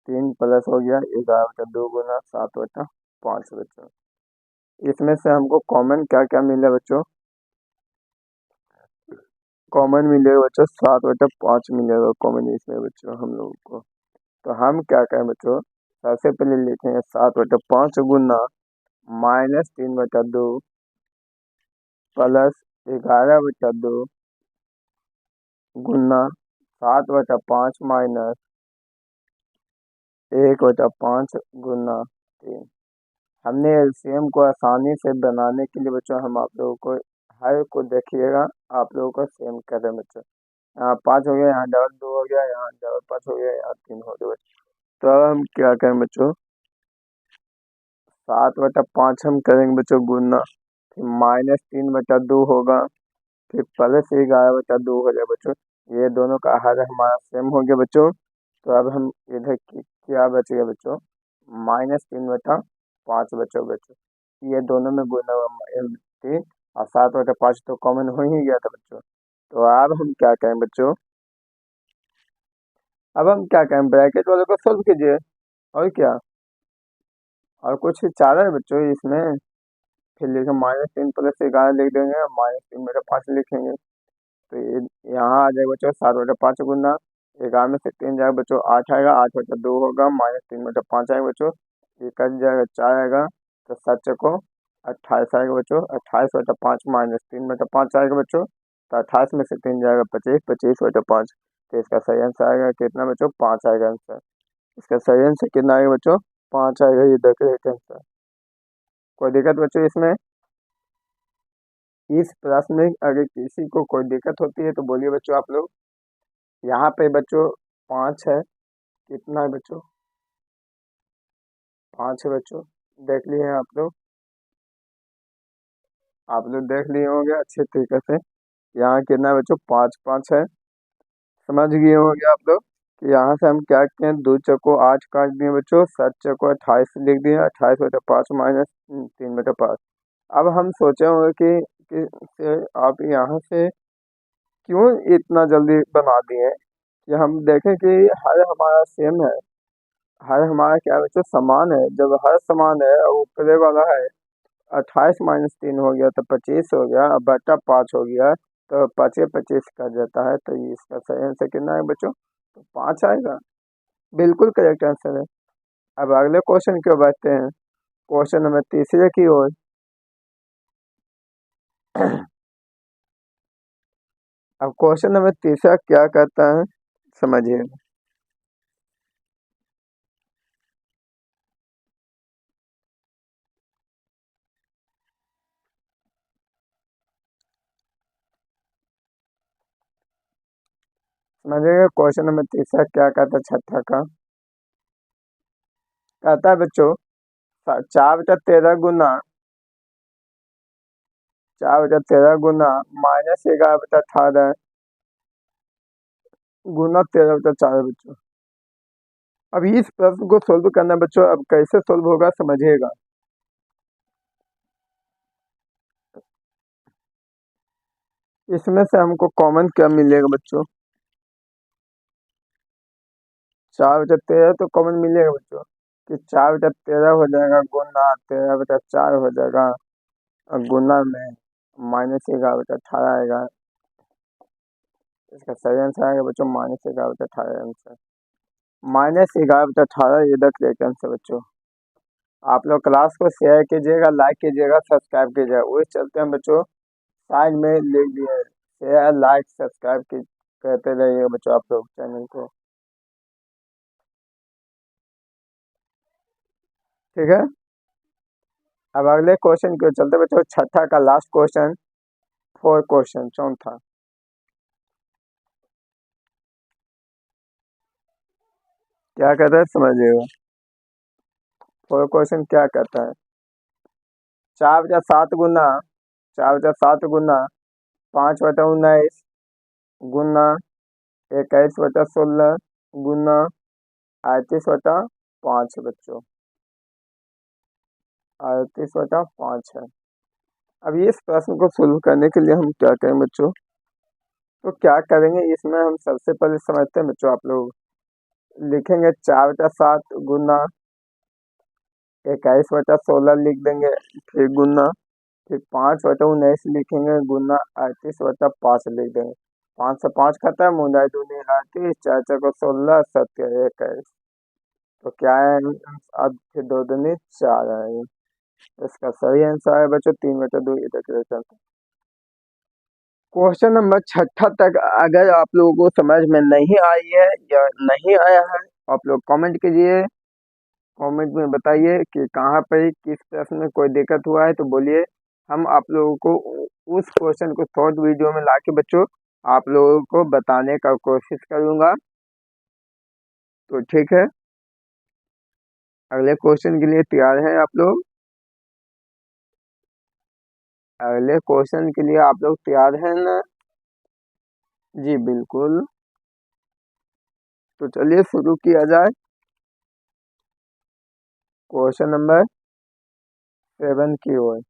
3 प्लस हो गया 11/2 गुना 7/5 बच्चों। इसमें से हमको कॉमन क्या क्या मिला बच्चों, कॉमन मिलेगा बच्चों 7/5 मिलेगा कॉमन इसमें बच्चों हम लोगों को। तो हम क्या करें बच्चों, सबसे पहले लिखेंगे 7/5 गुना -3/2 प्लस 11/2 गुना 7/5 माइनस 1/5 गुना 3। हमने एलसीएम को आसानी से बनाने के लिए बच्चों हम आप लोगों को हर को देखिएगा, आप लोगों को सेम कर रहे हैं बच्चों। यहाँ 5 हो गया, यहाँ डबल 2 हो गया, यहाँ डबल 5 हो गया, यहाँ 3 हो गया बच्चों। तो अब हम क्या करें बच्चों, 7/5 हम करेंगे बच्चों गुना, फिर -3/2 होगा, फिर प्लस 11/2 हो गया बच्चों। ये दोनों का हर हमारा सेम हो गया बच्चों। तो अब हम इधर क्या बचेगा बच्चों, -3/5 बच्चों। ये दोनों में गुना हुआ 3 और 7/5 तो कॉमन हो ही गया था बच्चों। तो अब हम क्या करें बच्चों, अब हम क्या करें, ब्रैकेट वाले को सोल्व कीजिए, और क्या, और कुछ चाह रहा है बच्चों इसमें। फिर लिखे -3 प्लस 11 लिख देंगे, -3/5 लिखेंगे। तो ये यहाँ आ जाएगा बच्चों 7/5 गुना 11 में से 3 जाएगा बच्चों 8 आएगा, 8/2 होगा, -3/5 आएगा बच्चों, ये कट जाएगा 4 आएगा, तो 7 को 28 आएगा बच्चों। 28/5 -3/5 आएगा बच्चों, तो 28 में से 3 जाएगा 25, 25/5। तो इसका सही आंसर आएगा कितना बच्चों, 5 आएगा आंसर। इसका सही आंसर कितना आएगा बच्चों, 5 आएगा। ये देखिए आंसर। कोई दिक्कत बच्चों इसमें, इस प्रश्न में अगर किसी को कोई दिक्कत होती है तो बोलिए बच्चों आप लोग। यहाँ पे बच्चों 5 है, कितना है बच्चों, 5 है बच्चों, देख लिए हैं आप लोग, आप लोग देख लिए होंगे अच्छे तरीके से। यहाँ कितना है बच्चों, 5 5 है, समझ गए होंगे आप लोग कि यहाँ से हम क्या किए, 2 चौको 8 काट दिए बच्चों, 7 चौको 28 लिख दिए, 28/5 -3/5। अब हम सोचे होंगे कि आप यहाँ से क्यों इतना जल्दी बना दिए, कि हम देखें कि हर हमारा सेम है, हर हमारा क्या बच्चों समान है। जब हर समान है और ऊपरे वाला है 28 - 3 हो गया तो 25 हो गया, अब बटा 5 हो गया, तो 25 25 कर जाता है। तो ये इसका सही आंसर कितना है बच्चों, तो 5 आएगा। बिल्कुल करेक्ट आंसर है। अब अगले क्वेश्चन की ओर बढ़ते हैं, क्वेश्चन नंबर तीसरे की ओर। अब क्वेश्चन नंबर तीसरा क्या कहता है, समझिए। समझिएगा क्वेश्चन नंबर तीसरा क्या कहता है, छठा का। कहता है बच्चों, 4/13 गुना 4/13 गुना -11/18 गुना 13/4 बच्चों। अब इस प्रश्न को सोल्व करना बच्चों, अब कैसे सोल्व होगा समझिएगा। इसमें से हमको कॉमन क्या मिलेगा बच्चों, 4/13 तो कॉमन मिलेगा बच्चों, कि 4/13 हो जाएगा गुना 13/4 हो जाएगा, और गुना में -11/18 आएगा। इसका सही आंसर आएगा बच्चों -11/18 आंसर। -11/18 ये द करेक्ट आंसर बच्चों। आप लोग क्लास को शेयर कीजिएगा, लाइक कीजिएगा, सब्सक्राइब कीजिएगा। उस चलते हम बच्चों साइड में लिख दिए, शेयर लाइक सब्सक्राइब की करते रहिएगा बच्चों आप लोग चैनल को, ठीक है। अब अगले क्वेश्चन की ओर चलते बच्चों, छठा का लास्ट क्वेश्चन, 4 क्वेश्चन, चौथा। क्या कहता है समझिएगा, 4 क्वेश्चन क्या कहता है। 4/7 गुना 5/19 गुना 21/16 गुना 38/5 बच्चों, 38/5 है। अब इस प्रश्न को सोल्व करने के लिए हम क्या करें बच्चों, तो क्या करेंगे इसमें हम सबसे पहले समझते हैं बच्चों। आप लोग लिखेंगे 4/7 गुना 21/16 लिख देंगे, फिर गुना, फिर 5/19 लिखेंगे गुना 38/5 लिख देंगे। 5 से 5 खत्म, उन्नाई दूनी 38, 4×4 = 16, 7×1 = 21। तो क्या है, अब फिर 2 दूनी 4 आएगी। इसका सही आंसर है बच्चों 3/2। ये देखिए क्वेश्चन नंबर छठा तक अगर आप लोगों को समझ में नहीं आई है या नहीं आया है, आप लोग कमेंट कीजिए, कमेंट में बताइए कि कहाँ पर किस प्रश्न में कोई दिक्कत हुआ है, तो बोलिए। हम आप लोगों को उस क्वेश्चन को शॉर्ट वीडियो में ला के बच्चों आप लोगों को बताने का कोशिश करूँगा, तो ठीक है। अगले क्वेश्चन के लिए तैयार हैं आप लोग, अगले क्वेश्चन के लिए आप लोग तैयार हैं ना? जी बिल्कुल, तो चलिए शुरू किया जाए। क्वेश्चन नंबर 7 की ओर।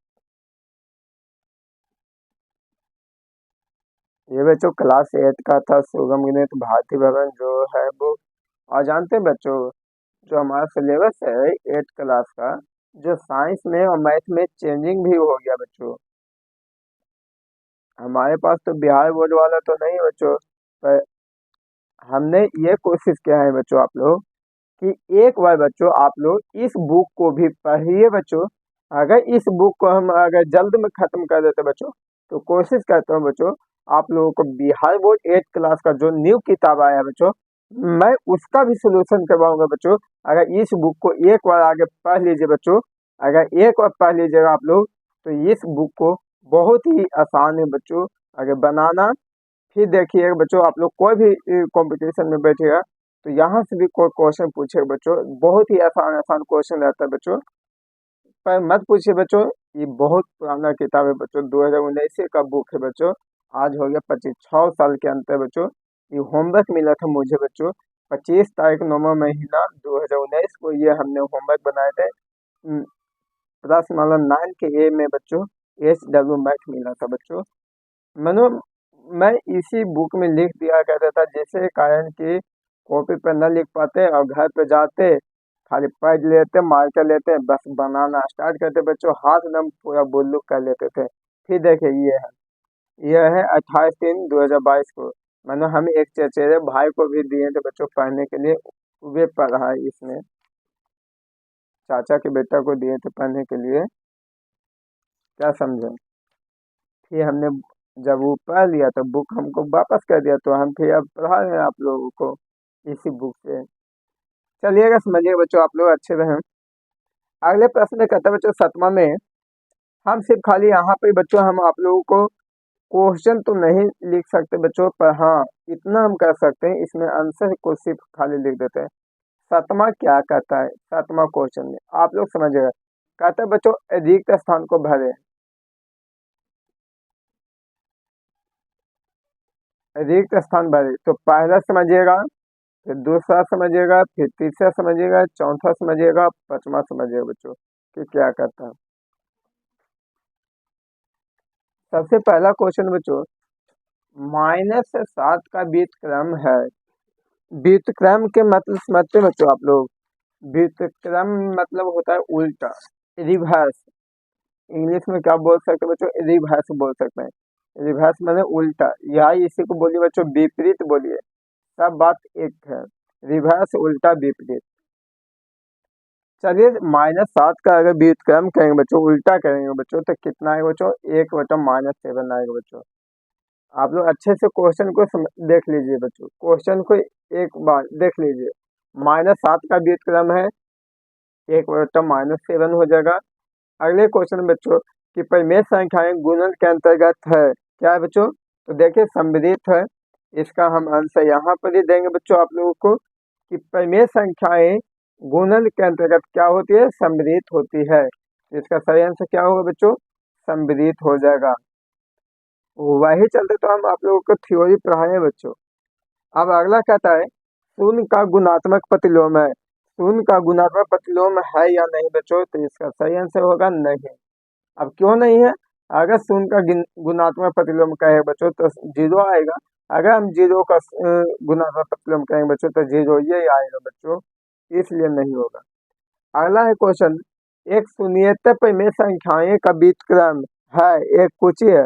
ये बच्चों क्लास 8 का था, सुगम गणित भारती भवन जो है वो। और जानते हैं बच्चों, जो हमारा सिलेबस है 8 क्लास का, जो साइंस में और मैथ में चेंजिंग भी हो गया बच्चों। हमारे पास तो बिहार बोर्ड वाला तो नहीं बच्चों, पर हमने ये कोशिश किया है बच्चों आप लोग, कि एक बार बच्चों आप लोग इस बुक को भी पढ़िए बच्चों। अगर इस बुक को हम अगर जल्द में ख़त्म कर देते बच्चों, तो कोशिश करता हूँ बच्चों आप लोगों को बिहार बोर्ड 8 क्लास का जो न्यू किताब आया है बच्चों, मैं उसका भी सोल्यूशन करवाऊंगा बच्चों। अगर इस बुक को एक बार आगे पढ़ लीजिए बच्चों, अगर एक बार पढ़ लीजिएगा आप लोग, तो इस बुक को बहुत ही आसान है बच्चों अगर बनाना। फिर देखिए बच्चों, आप लोग कोई भी कंपटीशन में बैठेगा, तो यहाँ से भी कोई क्वेश्चन पूछेगा बच्चों, बहुत ही आसान आसान क्वेश्चन रहता है बच्चों। पर मत पूछिए बच्चों, ये बहुत पुराना किताब है बच्चों, 2019 का बुक है बच्चों। आज हो गया 25 6 साल के अंतर बच्चों। ये होमवर्क मिला था मुझे बच्चों, 25 तारीख 9वां महीना 2019 को ये हमने होमवर्क बनाए थे। प्रश्न नंबर 9 के ए में बच्चों SW मैथ मिला था बच्चों। मैंने मैं इसी बुक में लिख दिया करता था, जैसे कारण कि कॉपी पर न लिख पाते और घर पे जाते खाली पढ़ लेते, मार्कर लेते, बस बनाना स्टार्ट करते बच्चों, हाथ एकदम पूरा बुल्लू कर लेते थे। फिर देखिए ये है 28/3/2022 को मैंने हम एक चचेरे भाई को भी दिए थे बच्चों पढ़ने के लिए, वे पढ़ा इसमें, चाचा के बेटा को दिए थे पढ़ने के लिए। क्या समझे? फिर हमने जब वो पढ़ लिया तो बुक हमको वापस कर दिया, तो हम फिर अब पढ़ा रहे हैं आप लोगों को इसी बुक से। चलिएगा, समझिए बच्चों, आप लोग अच्छे रहें। अगले प्रश्न में कहता है बच्चों 7वां में, हम सिर्फ खाली यहाँ पे बच्चों हम आप लोगों को क्वेश्चन तो नहीं लिख सकते बच्चों, पर हाँ इतना हम कर सकते हैं, इसमें आंसर को सिर्फ खाली लिख देते हैं। 7वां क्या कहता है? 7वां क्वेश्चन में आप लोग समझिएगा, कहता है बच्चों रिक्त स्थान को भरे। रिक्त स्थान भरे, तो पहला समझिएगा, फिर दूसरा समझिएगा, फिर तीसरा समझिएगा, चौथा समझिएगा, पांचवा समझिएगा बच्चों कि क्या करता है। सबसे पहला क्वेश्चन बच्चों, -7 का व्युत्क्रम है। व्युत्क्रम के मतलब समझते हैं बच्चों आप लोग? व्युत्क्रम मतलब होता है उल्टा, रिवर्स। इंग्लिश में क्या बोल सकते हैं बच्चों? रिवर्स बोल सकते हैं। रिवर्स माने उल्टा, या इसी को बोलिए बच्चों विपरीत बोलिए, सब बात एक है। रिवर्स, उल्टा, विपरीत। चलिए, -7 का अगर व्युत्क्रम करेंगे बच्चों, उल्टा करेंगे बच्चों, तो कितना आएगा बच्चों? 1/-7 आएगा बच्चों। आप लोग अच्छे से क्वेश्चन को देख लीजिए बच्चों, क्वेश्चन को एक बार देख लीजिए। -7 का व्युत्क्रम है, 1/-7 हो जाएगा। अगले क्वेश्चन बच्चों कि परिमेय संख्याएं गुणन के अंतर्गत है, क्या है बच्चों? तो देखिए सम्मिलित है, इसका हम आंसर यहाँ पर ही देंगे बच्चों आप लोगों को कि परिमेय संख्याएं गुणन के अंतर्गत क्या होती है? सम्मिलित होती है। इसका सही आंसर क्या होगा बच्चों? सम्मिलित हो जाएगा। वही चलते तो हम आप लोगों को थ्योरी पढ़ाए बच्चों। अब अगला कहता है शून्य का गुणात्मक प्रतिलोम है। शून्य का गुणात्मक प्रतिलोम है या नहीं बच्चों? तो इसका सही आंसर होगा नहीं। अब क्यों नहीं है? अगर शून्य का गुणात्मक प्रतिलोम कहे बच्चों तो 0 आएगा। अगर हम 0 का गुणात्मक प्रतिलोम कहेंगे बच्चों तो 0 ये आएगा बच्चों, इसलिए नहीं होगा। अगला है क्वेश्चन, एक शून्येतर परिमेय संख्याएं का व्युत्क्रम है, एक पूछिए।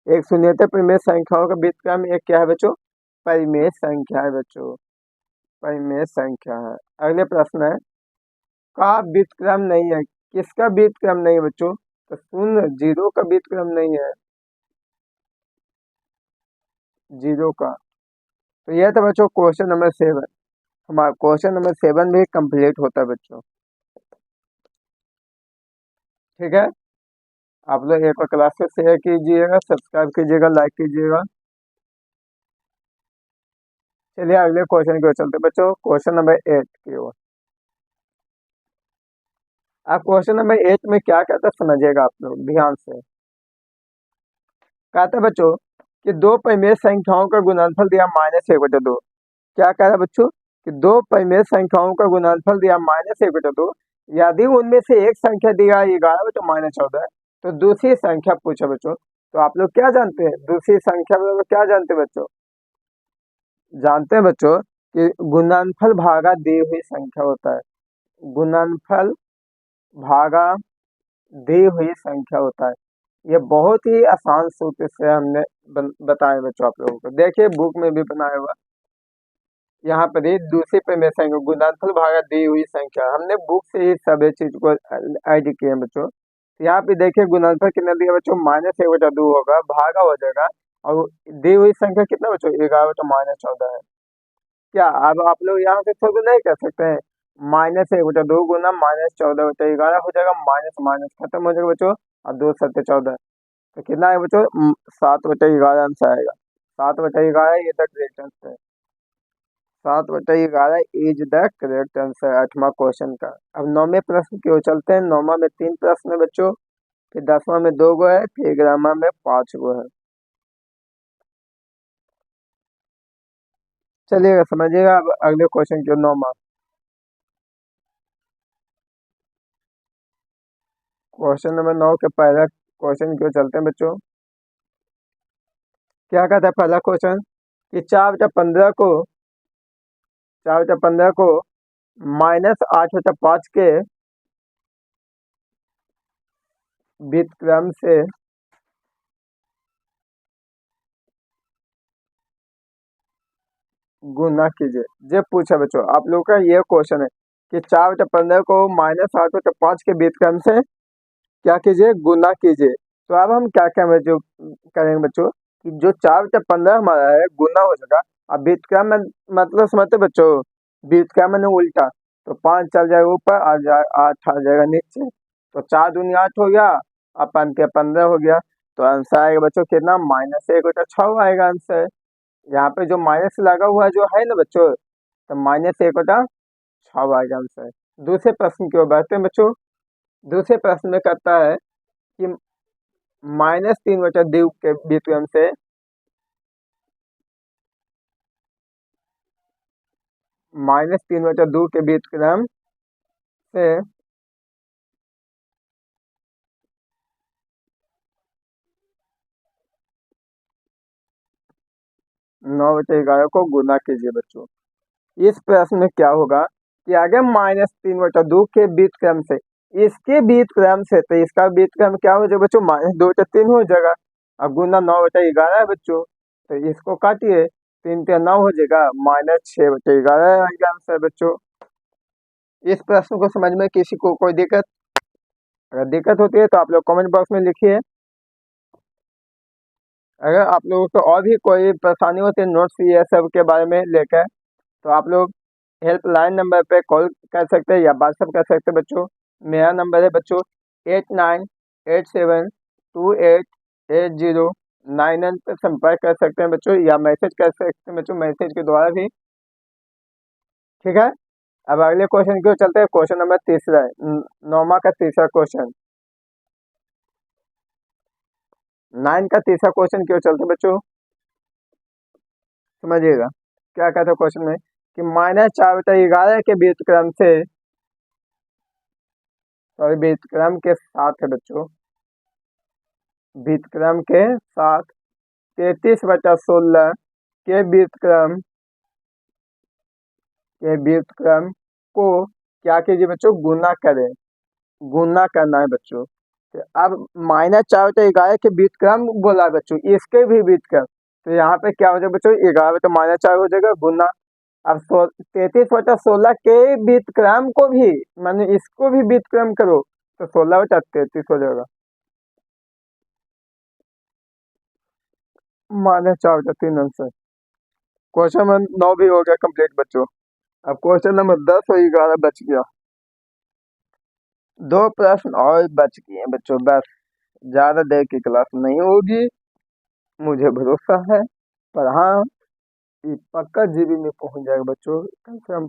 एक शून्येतर परिमेय संख्याओं का व्युत्क्रम एक क्या है बच्चों? परिमेय संख्या है बच्चों, परिमेय संख्या है। अगले प्रश्न है, का व्युत्क्रम नहीं है। किसका व्युत्क्रम नहीं है बच्चों? तो शून्य, 0 का व्युत्क्रम नहीं है, 0 का। तो यह था बच्चों क्वेश्चन नंबर 7। हमारा क्वेश्चन नंबर 7 भी कंप्लीट होता है बच्चों। ठीक है, आप लोग एक बार क्लास को शेयर कीजिएगा, सब्सक्राइब कीजिएगा, लाइक कीजिएगा। चलिए अगले क्वेश्चन की ओर चलते हैं बच्चों, क्वेश्चन नंबर 8 की ओर। आप क्वेश्चन नंबर 8 में क्या कहता है समझिएगा आप लोग ध्यान से। कहता है बच्चों कि दो परिमेय संख्याओं का गुणनफल दिया -1/2। क्या कह रहा है बच्चों? कि दो परिमेय संख्याओं का गुणनफल दिया -1/2। यदि उनमें से एक संख्या दिया 11 बच्चों -14, तो दूसरी संख्या पूछा बच्चों। तो आप लोग क्या जानते हैं दूसरी संख्या में? क्या जानते हैं बच्चों? जानते हैं बच्चों कि गुणनफल भागा दी हुई संख्या होता है। गुणनफल भागा दी हुई संख्या होता है। ये बहुत ही आसान सूत्र से हमने बताया बच्चों आप लोगों को, देखिए बुक में भी बनाया हुआ। यहाँ पर ही दूसरे पे में संख्या गुणनफल भागा दी हुई संख्या, हमने बुक से ही सभी चीज को ऐड किए हैं बच्चों। तो यहाँ पे देखिए गुणनफल कितना दिया बच्चों? -1/2 होगा, भागा हो जाएगा, और दी हुई संख्या कितना बच्चों? 11/-14 है। क्या अब आप लोग यहाँ से थोड़ा नहीं कर सकते हैं? -1/2 गुना -14/11 हो जाएगा, माइनस माइनस खत्म हो जाएगा बच्चों, और 2×7=14। तो कितना है बच्चों? 7/11 आंसर आएगा। 7/11 ये द करेक्ट आंसर है। 7/11 इज द करेक्ट आंसर 8वां क्वेश्चन का। अब 9वें प्रश्न की ओर चलते हैं। 9वां में 3 प्रश्न है बच्चों, फिर 10वां में 2 गो है, फिर 11वां में 5 गो है। चलिएगा समझिएगा अब अगले क्वेश्चन की ओर। 9वां क्वेश्चन नंबर 9 के पहला क्वेश्चन की ओर चलते हैं बच्चों। क्या कहता है पहला क्वेश्चन कि 4/15 को -8/5 के व्युत्क्रम से गुना कीजिए। जब पूछा बच्चों आप लोगों का ये क्वेश्चन है कि 4/15 को -8/5 के व्युत्क्रम से क्या कीजिए, गुना कीजिए। तो अब हम क्या क्या बच्चों करेंगे बच्चों कि जो 4/15 हमारा है गुना हो जाएगा। अब व्युत्क्रम में मतलब समझते बच्चों, व्युत्क्रम मैंने उल्टा, तो 5 चल जाएगा ऊपर, आ जाए 8 आ जाएगा नीचे, तो 4 दूनी 8 हो गया, अपन के 15 हो गया। तो आंसर आएगा बच्चों कितना, -1/6 आएगा आंसर। यहाँ पे जो माइनस लगा हुआ जो है ना बच्चों, तो -1/6 आएगा आंसर। दूसरे प्रश्न की ओर बढ़ते हैं बच्चों। दूसरे प्रश्न में कहता है कि -3/2 के व्युत्क्रम से -3/2 के व्युत्क्रम से 9/11 को गुना कीजिए बच्चों। इस प्रश्न में क्या होगा कि आगे -3/2 के व्युत्क्रम से, इसके व्युत्क्रम से, तो इसका व्युत्क्रम क्या हो जाएगा बच्चों, -2/3 हो जाएगा। अब गुना 9/11 है बच्चों, तो इसको काटिए, 3×9 हो जाएगा, -6/11 आएगा आंसर बच्चों। इस प्रश्न को समझ में किसी को कोई दिक्कत, अगर दिक्कत होती है तो आप लोग कमेंट बॉक्स में लिखिए। अगर आप लोगों को और भी कोई परेशानी होती है नोट्स ये सब के बारे में लेकर, तो आप लोग हेल्पलाइन नंबर पे कॉल कर सकते हैं या व्हाट्सअप कर सकते हैं बच्चों। मेरा नंबर है बच्चों 8987288099 पे संपर्क कर सकते हैं बच्चों, या मैसेज कर सकते हैं बच्चों, मैसेज के द्वारा भी। ठीक है, अब अगले क्वेश्चन की ओर चलते हैं। क्वेश्चन नंबर तीसरा है, नौमा का तीसरा क्वेश्चन, 9 का तीसरा क्वेश्चन की ओर चलते हैं बच्चों। समझिएगा क्या कहता है क्वेश्चन में कि -4/11 के व्युत्क्रम से, सॉरी व्युत्क्रम के साथ है बच्चों, व्युत्क्रम के साथ 33/16 के व्युत्क्रम को क्या कीजिए बच्चों, गुना करें। गुना करना है बच्चों। तो अब -4/11 के व्युत्क्रम बोला है बच्चों, इसके भी व्युत्क्रम, तो यहाँ पे क्या हो जाएगा बच्चों, 11 तो -4 हो जाएगा गुना। अब 33/16 के व्युत्क्रम को भी, माने इसको भी व्युत्क्रम करो, तो 16/33 हो जाएगा, -4/3 आंसर। क्वेश्चन नंबर 9 भी हो गया कंप्लीट बच्चों। अब क्वेश्चन नंबर 10 और 11 बच गया, 2 प्रश्न और बच गए हैं बच्चों बस। ज्यादा देर की क्लास नहीं होगी मुझे भरोसा है, पर हाँ ये पक्का जीबी में पहुंच जाएगा बच्चों, कम से कम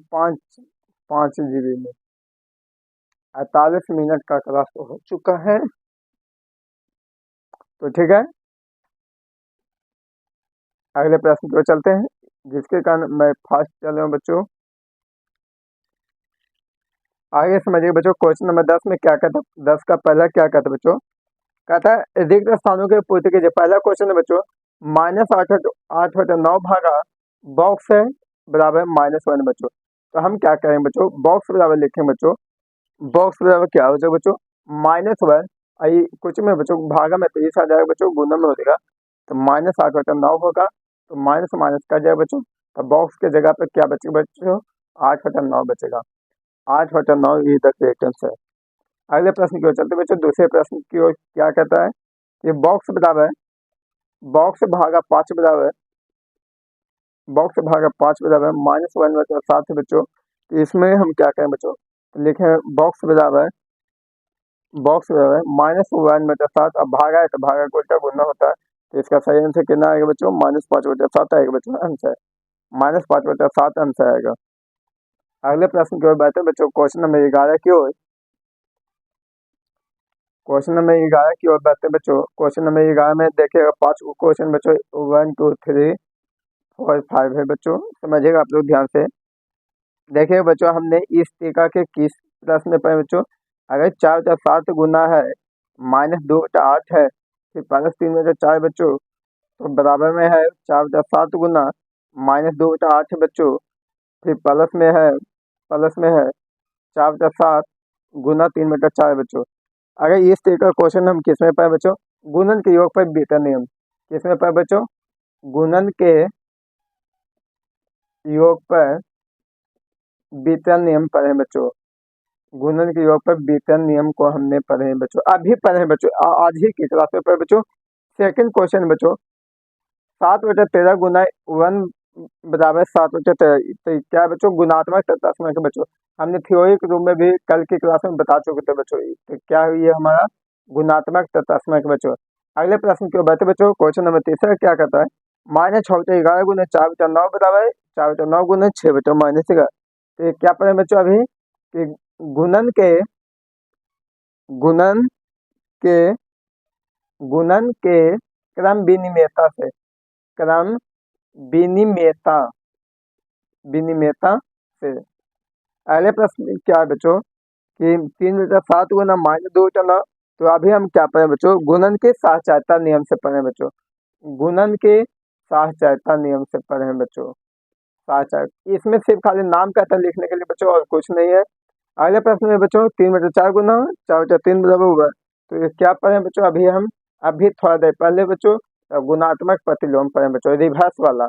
5 जीबी में। 48 मिनट का क्लास तो हो चुका है, तो ठीक है अगले प्रश्न की ओर चलते हैं, जिसके कारण मैं फास्ट चल रहा हूँ बच्चों। आगे समझिए बच्चों, क्वेश्चन नंबर 10 में क्या कहता है, 10 का पहला क्या कहता है बच्चों, कहता है रिक्त स्थानों की पूर्ति कीजिए। पहला क्वेश्चन है बच्चों, -8/9 भागा बॉक्स है बराबर -1 बच्चों। तो हम क्या करेंगे बच्चों, बॉक्स बराबर लिखेंगे बच्चों, बॉक्स बराबर क्या हो जाएगा बच्चों, -1, आई कुछ में बच्चों भागा में 30 आ जाएगा बच्चों, गुना में हो जाएगा, तो -8/9 होगा, तो माइनस माइनस का जाएगा बच्चों, तो बॉक्स के जगह पे क्या बचेगा बच्चों, 8/9 बचेगा। 8/9 ये द करेक्ट आंसर है। अगले प्रश्न की ओर चलते बच्चों, दूसरे प्रश्न की ओर क्या कहता है कि बॉक्स भागा 5 बराबर, -1/7 है बच्चों। तो इसमें हम क्या करें बच्चों, तो लिखें -1/7, अब भागा है तो भागा को उल्टा गुना होता है, तो इसका सही आंसर कितना आएगा बच्चों, -5/7 आएगा बच्चों आंसर, -5/7 आंसर आएगा। अगले प्रश्न की ओर बढ़ते हैं बच्चों, क्वेश्चन नंबर 11 की ओर। क्वेश्चन नंबर 11 की ओर बढ़ते हैं बच्चों। क्वेश्चन नंबर 11 में देखिएगा 5 क्वेश्चन बच्चों, 1 2 3 4 5 है बच्चों, समझिएगा आप लोग ध्यान से। देखिए बच्चों, हमने इस टीका के किस प्रश्न में पढ़े बच्चों, अगर 4/7 गुना है, -2/8 है, फिर +3/4 बच्चों, तो बराबर में है 4/7 गुना -2/8 है बच्चों, फिर प्लस में है 4/7 गुना 3/4 बच्चों। अगर इस तरह का क्वेश्चन हम किस में पाए बच्चों, गुणन के योग पर बीटा नियम, किस में पाए बच्चों, गुणन के योग पर वितरण नियम पढ़े हैं बच्चों। गुणन के योग पर वितरण नियम को हमने पढ़े हैं बच्चों, अभी पढ़े हैं बच्चों, आज ही की क्लास में पढ़े बच्चों। सेकंड क्वेश्चन बच्चों, 7/13 गुना 1 बराबर 7/13, तो क्या है बच्चों? गुणात्मक तत्समक है बच्चों। हमने थ्योरी के रूप में भी कल की क्लास में बता चुके थे बच्चों। तो क्या है ये हमारा गुणात्मक तत्समक बच्चों। अगले प्रश्न की ओर बढ़ते बच्चों। क्वेश्चन नंबर तीसरा क्या कहता है? -6/11 गुना 4/9 बराबर 4/9 गुना 6 बच्चों -11। तो ये क्या पढ़े बच्चों अभी कि गुणन के गुणन के गुणन के क्रम विनिमेयता से, क्रम विनिमेयता विनिमेयता से। अगले प्रश्न क्या है बच्चों कि 3/7 गुना -2/9। तो अभी हम क्या पढ़े बच्चों? गुणन के साहचर्यता नियम से पढ़े बच्चों। गुणन के साहचर्यता नियम से पढ़े हैं बच्चों। साहचर्य इसमें सिर्फ खाली नाम कहता है लिखने के लिए बच्चों, और कुछ नहीं है। अगले प्रश्न में बच्चों 3/4 गुना 4/3 बराबर होगा। तो ये क्या पढ़े बच्चों? अभी थोड़ा देर पहले बच्चों गुणात्मक प्रतिलोम पढ़े बच्चों, रिवर्स वाला।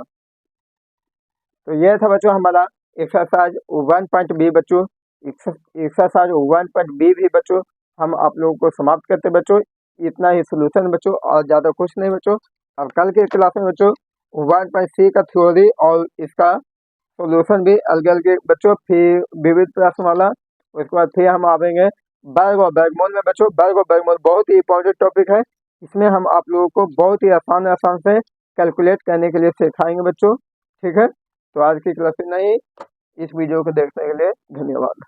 तो ये था बच्चों हमारा एक्सरसाइज 1.b बच्चों। एक्सरसाइज 1.b भी बच्चों हम आप लोगों को समाप्त करते बच्चों। इतना ही सोल्यूशन बच्चों, और ज़्यादा कुछ नहीं बच्चों। अब कल के क्लास में बच्चों 1.c का थ्योरी और इसका सोल्यूशन भी अलग अलग बच्चों, फिर विविध प्रश्न वाला। उसके बाद फिर हम आवेंगे वर्ग और वर्गमूल में बच्चों। वर्ग और वर्गमूल बहुत ही इंपॉर्टेंट टॉपिक है। इसमें हम आप लोगों को बहुत ही आसान से कैलकुलेट करने के लिए सिखाएंगे बच्चों। ठीक है, तो आज की क्लास में नहीं, इस वीडियो को देखने के लिए धन्यवाद।